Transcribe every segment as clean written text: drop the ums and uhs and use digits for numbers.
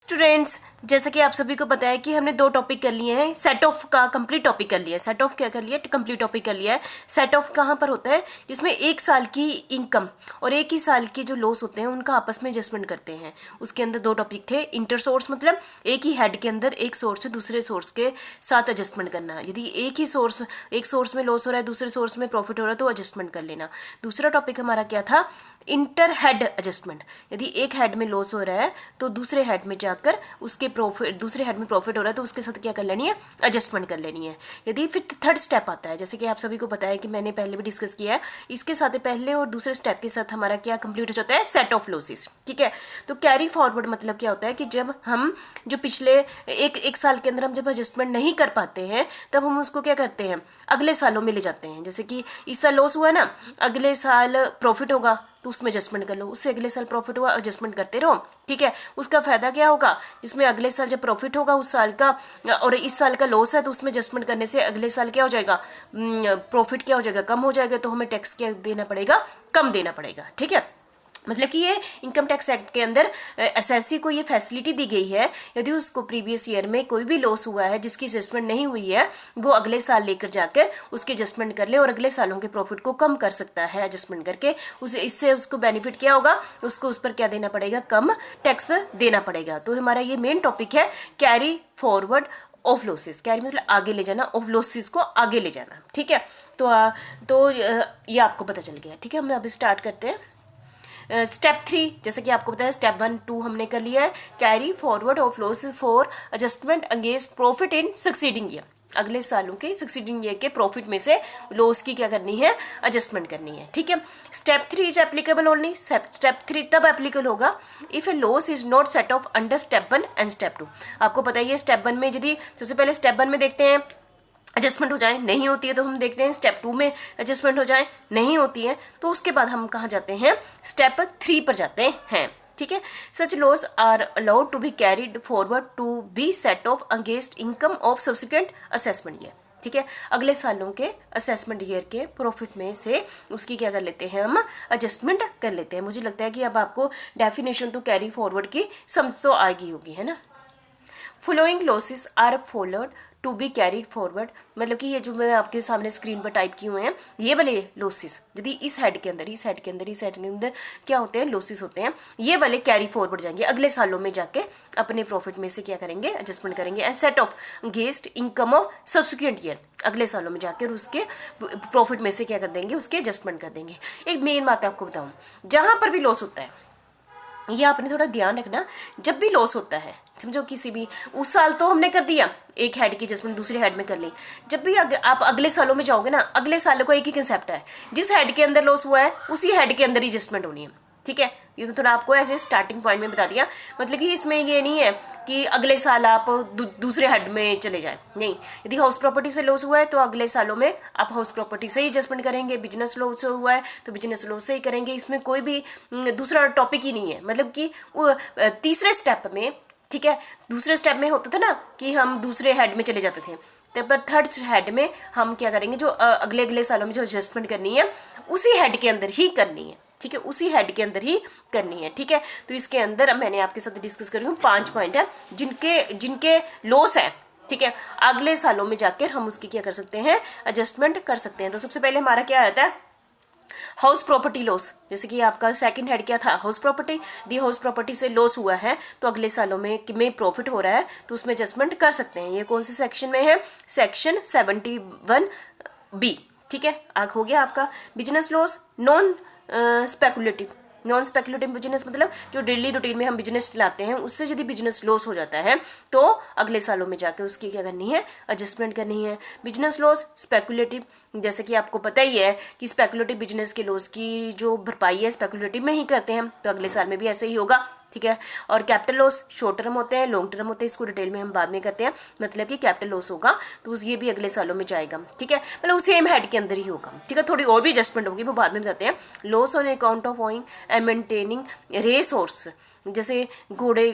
Students, जैसा कि आप सभी को पता है कि हमने दो टॉपिक कर लिए हैं। सेट ऑफ का कंप्लीट टॉपिक कर लिया है। सेट ऑफ क्या कर लिया? कंप्लीट टॉपिक कर लिया है। सेट ऑफ कहाँ पर होता है? जिसमें एक साल की इनकम और एक ही साल के जो लॉस होते हैं उनका आपस में एडजस्टमेंट करते हैं। उसके अंदर दो टॉपिक थे। इंटर सोर्स मतलब एक ही हेड के अंदर एक सोर्स से दूसरे सोर्स के साथ एडजस्टमेंट करना। यदि एक सोर्स में लॉस हो रहा है, दूसरे सोर्स में प्रॉफिट हो रहा है, तो एडजस्टमेंट कर लेना। दूसरा टॉपिक हमारा क्या था? Inter head adjustment. यदि एक हेड में लॉस हो रहा है तो दूसरे हेड में जाकर उसके प्रॉफिट, दूसरे हेड में प्रॉफिट हो रहा है तो उसके साथ क्या कर लेनी है? एडजस्टमेंट कर लेनी है। यदि फिर थर्ड स्टेप आता है, जैसे कि आप सभी को पता है कि मैंने पहले भी डिस्कस किया है, इसके साथ पहले और दूसरे स्टेप के साथ हमारा क्या कंप्लीट हो जाता है? Set of losses. ठीक है, तो कैरी फॉरवर्ड मतलब क्या होता है कि जब हम जो पिछले एक साल के अंदर हम जब एडजस्टमेंट नहीं कर पाते हैं तब हम उसको क्या करते हैं? अगले सालों में ले जाते हैं। जैसे कि इस साल लॉस हुआ है ना, अगले साल प्रॉफिट होगा तो उसमें एडजस्टमेंट कर लो, उससे अगले साल प्रॉफिट हुआ, एडजस्टमेंट करते रहो। ठीक है, उसका फायदा क्या होगा? जिसमें अगले साल जब प्रॉफिट होगा उस साल का और इस साल का लॉस है तो उसमें एडजस्टमेंट करने से अगले साल क्या हो जाएगा? प्रॉफिट क्या हो जाएगा? कम हो जाएगा, तो हमें टैक्स क्या देना पड़ेगा? कम देना पड़ेगा। ठीक है, मतलब कि ये इनकम टैक्स एक्ट के अंदर एसएससी को ये फैसिलिटी दी गई है। यदि उसको प्रीवियस ईयर में कोई भी लॉस हुआ है जिसकी एडजस्टमेंट नहीं हुई है, वो अगले साल लेकर जाकर उसकी एडजस्टमेंट कर ले और अगले सालों के प्रॉफिट को कम कर सकता है एडजस्टमेंट करके। इससे उसको बेनिफिट क्या होगा? उसको उस पर क्या देना पड़ेगा? कम टैक्स देना पड़ेगा। तो हमारा ये मेन टॉपिक है carry forward of losses. Carry मतलब आगे ले जाना, ऑफ लॉसेस को आगे ले जाना। ठीक है, तो ये आपको पता चल गया। ठीक है, हम अब स्टार्ट करते हैं। स्टेप 3, जैसे कि आपको पता है स्टेप 1, 2 हमने कर लिया है। Carry forward of losses for adjustment against profit in succeeding year. अगले सालों के सक्सीडिंग ईयर के प्रॉफिट में से लॉस की क्या करनी है? एडजस्टमेंट करनी है। ठीक है, step 3 is applicable only. Step 3 तब एप्लीकेबल होगा if A loss is not set of under step 1 and step 2। आपको पता ही है स्टेप 1 में, यदि सबसे पहले स्टेप 1 में देखते हैं एडजस्टमेंट हो जाए, नहीं होती है तो हम देखते हैं स्टेप 2 में एडजस्टमेंट हो जाए, नहीं होती है तो उसके बाद हम कहाँ जाते हैं? स्टेप 3 पर जाते हैं। ठीक है, such loss are allowed to be carried forward to be set off against income of subsequent assessment year. ठीक है, अगले सालों के असेसमेंट ईयर के प्रॉफिट में से उसकी क्या कर लेते हैं? हम एडजस्टमेंट कर लेते हैं। मुझे लगता है कि अब आपको डेफिनेशन तो कैरी फॉरवर्ड की समझ तो आएगी होगी, है ना। Following losses are followed to be carried forward, मतलब कि ये जो मैं आपके सामने स्क्रीन पर टाइप किए हुए हैं ये वाले लॉसेस, यदि इस हेड के अंदर क्या होते हैं? लॉसेस होते हैं, ये वाले कैरी फॉरवर्ड जाएंगे अगले सालों में जाके अपने प्रॉफिट में से क्या करेंगे? एडजस्टमेंट करेंगे। And set off against income of subsequent year, अगले सालों में जाकर उसके प्रॉफिट में से क्या कर देंगे? उसके एडजस्टमेंट कर देंगे। एक मेन बात आपको बताऊँ, जहाँ पर भी लॉस होता है ये आपने थोड़ा ध्यान रखना, जब भी लॉस होता है समझो किसी भी, उस साल तो हमने कर दिया एक हेड की एडजस्टमेंट दूसरे हेड में कर ली, जब भी आप अगले सालों में जाओगे ना, अगले सालों को एक ही कंसेप्ट है, जिस हेड के अंदर लॉस हुआ है उसी हेड के अंदर ही एडजस्टमेंट होनी है। ठीक है, ये मैं थोड़ा आपको ऐसे स्टार्टिंग पॉइंट में बता दिया। मतलब कि इसमें ये नहीं है कि अगले साल आप दूसरे हेड में चले जाएं, नहीं। यदि हाउस प्रॉपर्टी से लॉस हुआ है तो अगले सालों में आप हाउस प्रॉपर्टी से ही एडजस्टमेंट करेंगे। बिजनेस लॉस हुआ है तो बिजनेस लॉस से ही करेंगे। इसमें कोई भी दूसरा टॉपिक ही नहीं है। मतलब कि वो तीसरे स्टेप में, ठीक है, दूसरे स्टेप में होता था ना कि हम दूसरे हेड में चले जाते थे, तब पर थर्ड हेड में हम क्या करेंगे? जो अगले सालों में जो एडजस्टमेंट करनी है उसी हेड के अंदर ही करनी है। ठीक है, उसी हेड के अंदर ही करनी है। ठीक है, तो इसके अंदर मैंने आपके साथ डिस्कस करी हूँ 5 पॉइंट है जिनके लॉस है। ठीक है, अगले सालों में जाकर हम उसकी क्या कर सकते हैं? एडजस्टमेंट कर सकते हैं। तो सबसे पहले हमारा क्या आता है? House property loss. जैसे कि आपका सेकंड हेड क्या था? House property. The house property से लॉस हुआ है तो अगले सालों में प्रॉफिट हो रहा है तो उसमें एडजस्टमेंट कर सकते हैं। ये कौन से सेक्शन में है? Section 71B। ठीक है, आग हो गया आपका। Business loss non speculative business मतलब जो डेली रूटीन में हम बिजनेस चलाते हैं उससे यदि बिजनेस लॉस हो जाता है तो अगले सालों में जाकर उसकी क्या करनी है? एडजस्टमेंट करनी है। बिजनेस लॉस स्पेकुलेटिव, जैसे कि आपको पता ही है कि स्पेकुलेटिव बिजनेस के लॉस की जो भरपाई है स्पेकुलेटिव में ही करते हैं, तो अगले साल में भी ऐसे ही होगा। ठीक है, और कैपिटल लॉस शॉर्ट टर्म होते हैं, लॉन्ग टर्म होते हैं, इसको डिटेल में हम बाद में करते हैं। मतलब कि कैपिटल लॉस होगा तो ये भी अगले सालों में जाएगा। ठीक है, मतलब सेम हेड के अंदर ही होगा। ठीक है, थोड़ी और भी एडजस्टमेंट होगी वो बाद में बताते हैं। Loss on account of owning and maintaining race horse, जैसे घोड़े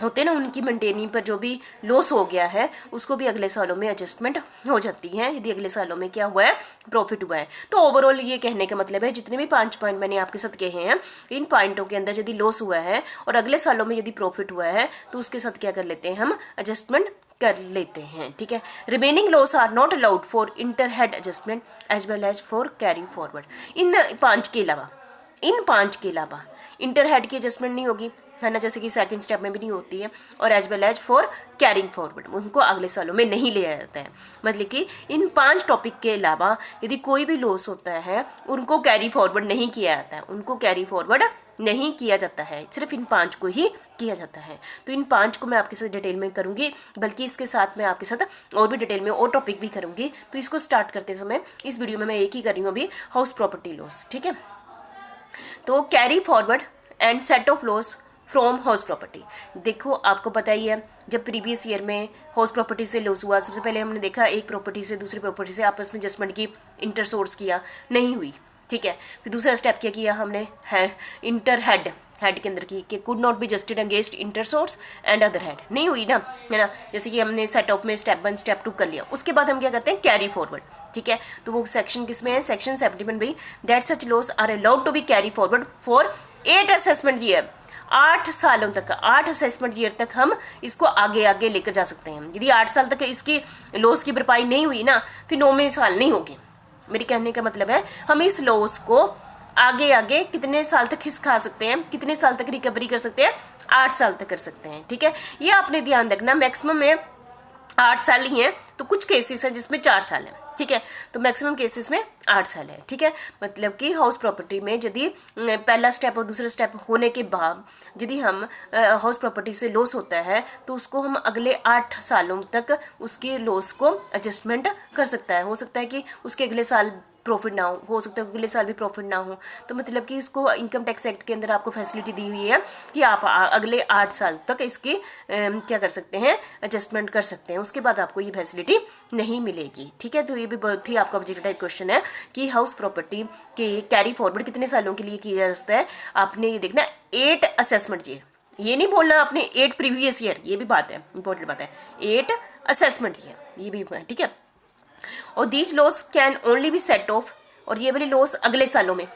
होते हैं ना, उनकी मेंटेनिंग पर जो भी लॉस हो गया है उसको भी अगले सालों में एडजस्टमेंट हो जाती है यदि अगले सालों में क्या हुआ है, प्रॉफिट हुआ है। तो ओवरऑल ये कहने का मतलब है जितने भी 5 पॉइंट मैंने आपके साथ कहे हैं, इन पॉइंटों के अंदर यदि लॉस हुआ है और अगले सालों में यदि प्रॉफिट हुआ है तो उसके साथ क्या कर लेते हैं, हम एडजस्टमेंट कर लेते हैं। ठीक है, remaining loss are not allowed for inter head adjustment as well as for carry forward. इन 5 के अलावा इंटर हेड की एडजस्टमेंट नहीं होगी, है ना, जैसे कि सेकंड स्टेप में भी नहीं होती है, और as well as for carrying forward उनको अगले सालों में नहीं लिया जाता है। मतलब कि इन 5 टॉपिक के अलावा यदि कोई भी लॉस होता है उनको कैरी फॉरवर्ड नहीं किया जाता है, उनको कैरी फॉरवर्ड नहीं किया जाता है, सिर्फ इन 5 को ही किया जाता है। तो इन 5 को मैं आपके साथ डिटेल में करूंगी, बल्कि इसके साथ मैं आपके साथ और भी डिटेल में और टॉपिक भी करूंगी। तो इसको स्टार्ट करते समय इस वीडियो में मैं एक ही कर रही हूँ अभी, हाउस प्रॉपर्टी लॉस। ठीक है, तो carry forward and set of loss from house property. देखो आपको पता ही है, जब प्रीवियस ईयर में हाउस प्रॉपर्टी से लॉस हुआ, सबसे पहले हमने देखा एक प्रॉपर्टी से दूसरी प्रॉपर्टी से आपस में एडजस्टमेंट की, इंटर सोर्स किया, नहीं हुई। ठीक है, फिर दूसरा स्टेप क्या किया हमने, है इंटर हेड के अंदर की, कि could not be adjusted against inter source and other head, नहीं हुई ना, है ना, जैसे कि हमने सेट ऑफ में स्टेप 1 स्टेप 2 कर लिया। उसके बाद हम क्या करते हैं, कैरी फॉरवर्ड। ठीक है, तो वो सेक्शन किसमें है, सेक्शन 71 भाई, that such loss are allowed to be carry forward for 8 assessment year. 8 सालों तक, 8 असेसमेंट ईयर तक हम इसको आगे आगे लेकर जा सकते हैं। यदि 8 साल तक इसकी लॉस की भरपाई नहीं हुई ना, फिर 9वें साल नहीं होगी। मेरी कहने का मतलब है हम इस लॉस को आगे आगे कितने साल तक खिस खा सकते हैं, कितने साल तक रिकवरी कर सकते हैं, 8 साल तक कर सकते हैं। ठीक है, ये आपने ध्यान रखना, मैक्सिमम में 8 साल ही है, तो कुछ केसेस हैं जिसमें 4 साल है। ठीक है, तो मैक्सिमम केसेस में 8 साल है। ठीक है, मतलब कि हाउस प्रॉपर्टी में यदि पहला स्टेप और दूसरा स्टेप होने के बाद यदि हम हाउस प्रॉपर्टी से लॉस होता है तो उसको हम अगले 8 सालों तक उसके लॉस को एडजस्टमेंट कर सकता है। हो सकता है कि उसके अगले साल प्रॉफिट ना हो सकता है अगले साल भी प्रॉफिट ना हो। तो मतलब कि इसको इनकम टैक्स एक्ट के अंदर आपको फैसिलिटी दी हुई है कि आप अगले 8 साल तक इसकी क्या कर सकते हैं, एडजस्टमेंट कर सकते हैं, उसके बाद आपको ये फैसिलिटी नहीं मिलेगी। ठीक है, तो ये भी बहुत ही आपका ऑब्जेक्टिव टाइप क्वेश्चन है कि हाउस प्रॉपर्टी के कैरी फॉरवर्ड कितने सालों के लिए किया जा सकता है। आपने ये देखना 8 असेसमेंट ईयर, ये नहीं बोलना आपने 8 प्रीवियस ईयर, ये भी बात है, इंपॉर्टेंट बात है, 8 असेसमेंट ईयर, ये भी। ठीक है, और these loss can only be set off, और ये वाली लॉस अगले सालों में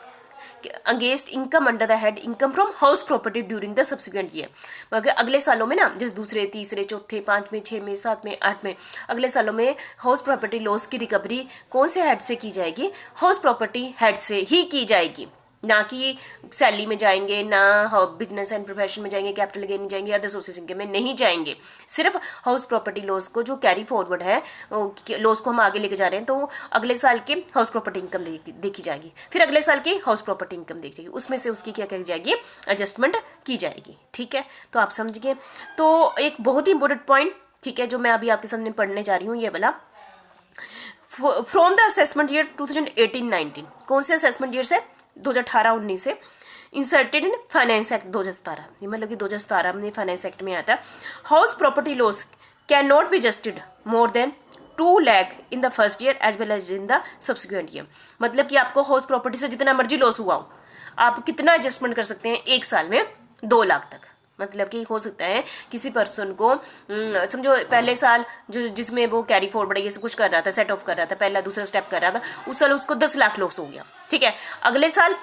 against income under the head income from house property during the subsequent year. मगर अगले सालों में ना, जैसे दूसरे, तीसरे, चौथे, 5वें, 6वें, 7वें, 8वें, अगले सालों में हाउस प्रॉपर्टी लॉस की रिकवरी कौन से हेड से की जाएगी, हाउस प्रॉपर्टी हेड से ही की जाएगी, ना कि सैलरी में जाएंगे, ना बिजनेस एंड प्रोफेशन में जाएंगे, कैपिटल गेन में जाएंगे, अदर सोर्सेज इनकम में नहीं जाएंगे। सिर्फ हाउस प्रॉपर्टी लॉस को जो कैरी फॉरवर्ड है, लॉस को हम आगे लेके जा रहे हैं, तो अगले साल की हाउस प्रॉपर्टी इनकम देखी जाएगी, फिर अगले साल की हाउस प्रॉपर्टी इनकम देखी जाएगी, उसमें से उसकी क्या की जाएगी, एडजस्टमेंट की जाएगी। ठीक है, तो आप समझ गए। तो एक बहुत ही इंपॉर्टेंट पॉइंट, ठीक है, जो मैं अभी आपके सामने पढ़ने जा रही हूँ, ये वाला, फ्रॉम द असेसमेंट ईयर 2018-19, कौन से असेसमेंट ईयर से, 2018-19 से, इंसर्टेड इन फाइनेंस एक्ट 2017, ये मतलब कि 2017 में फाइनेंस एक्ट में आता है, house property loss can not be justified more than 2 lakh in the first year as well as in the subsequent year. मतलब कि आपको हाउस प्रॉपर्टी से जितना मर्जी लॉस हुआ हो, आप कितना एडजस्टमेंट कर सकते हैं, 1 साल में 2 लाख तक। मतलब कि हो सकता है किसी पर्सन को समझो पहले साल जो जिसमें वो कैरी फॉरवर्ड ये सब कुछ कर रहा था, सेट ऑफ कर रहा था, पहला दूसरा स्टेप कर रहा था, उस साल उसको 10 लाख लॉस हो गया। ठीक है, अगले साल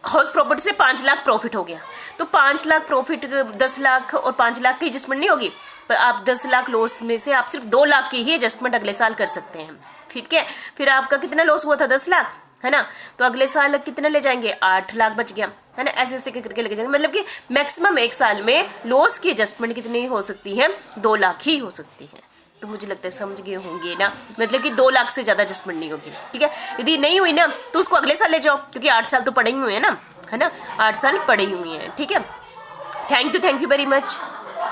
हाउस प्रॉपर्टी से 5 लाख प्रॉफिट हो गया, तो 5 लाख प्रॉफिट, 10 लाख और 5 लाख की एडजस्टमेंट नहीं होगी, पर आप 10 लाख लॉस में से आप सिर्फ 2 लाख की ही एडजस्टमेंट अगले साल कर सकते हैं। ठीक है, फिर आपका कितना लॉस हुआ था, 10 लाख, है ना, तो अगले साल कितना ले जाएंगे, 8 लाख बच गया, है ना, ऐसे ऐसे करके लेके जाएंगे। मतलब कि मैक्सिमम 1 साल में लॉस की एडजस्टमेंट कितनी हो सकती है, 2 लाख ही हो सकती है। तो मुझे लगता है समझ गए होंगे ना, मतलब कि 2 लाख से ज़्यादा एडजस्टमेंट नहीं होगी। ठीक है, यदि नहीं हुई ना तो उसको अगले साल ले जाओ, क्योंकि 8 साल तो पड़े ही हुए हैं ना, है ना, 8 साल पड़े ही हुए हैं। ठीक है, थैंक यू वेरी मच।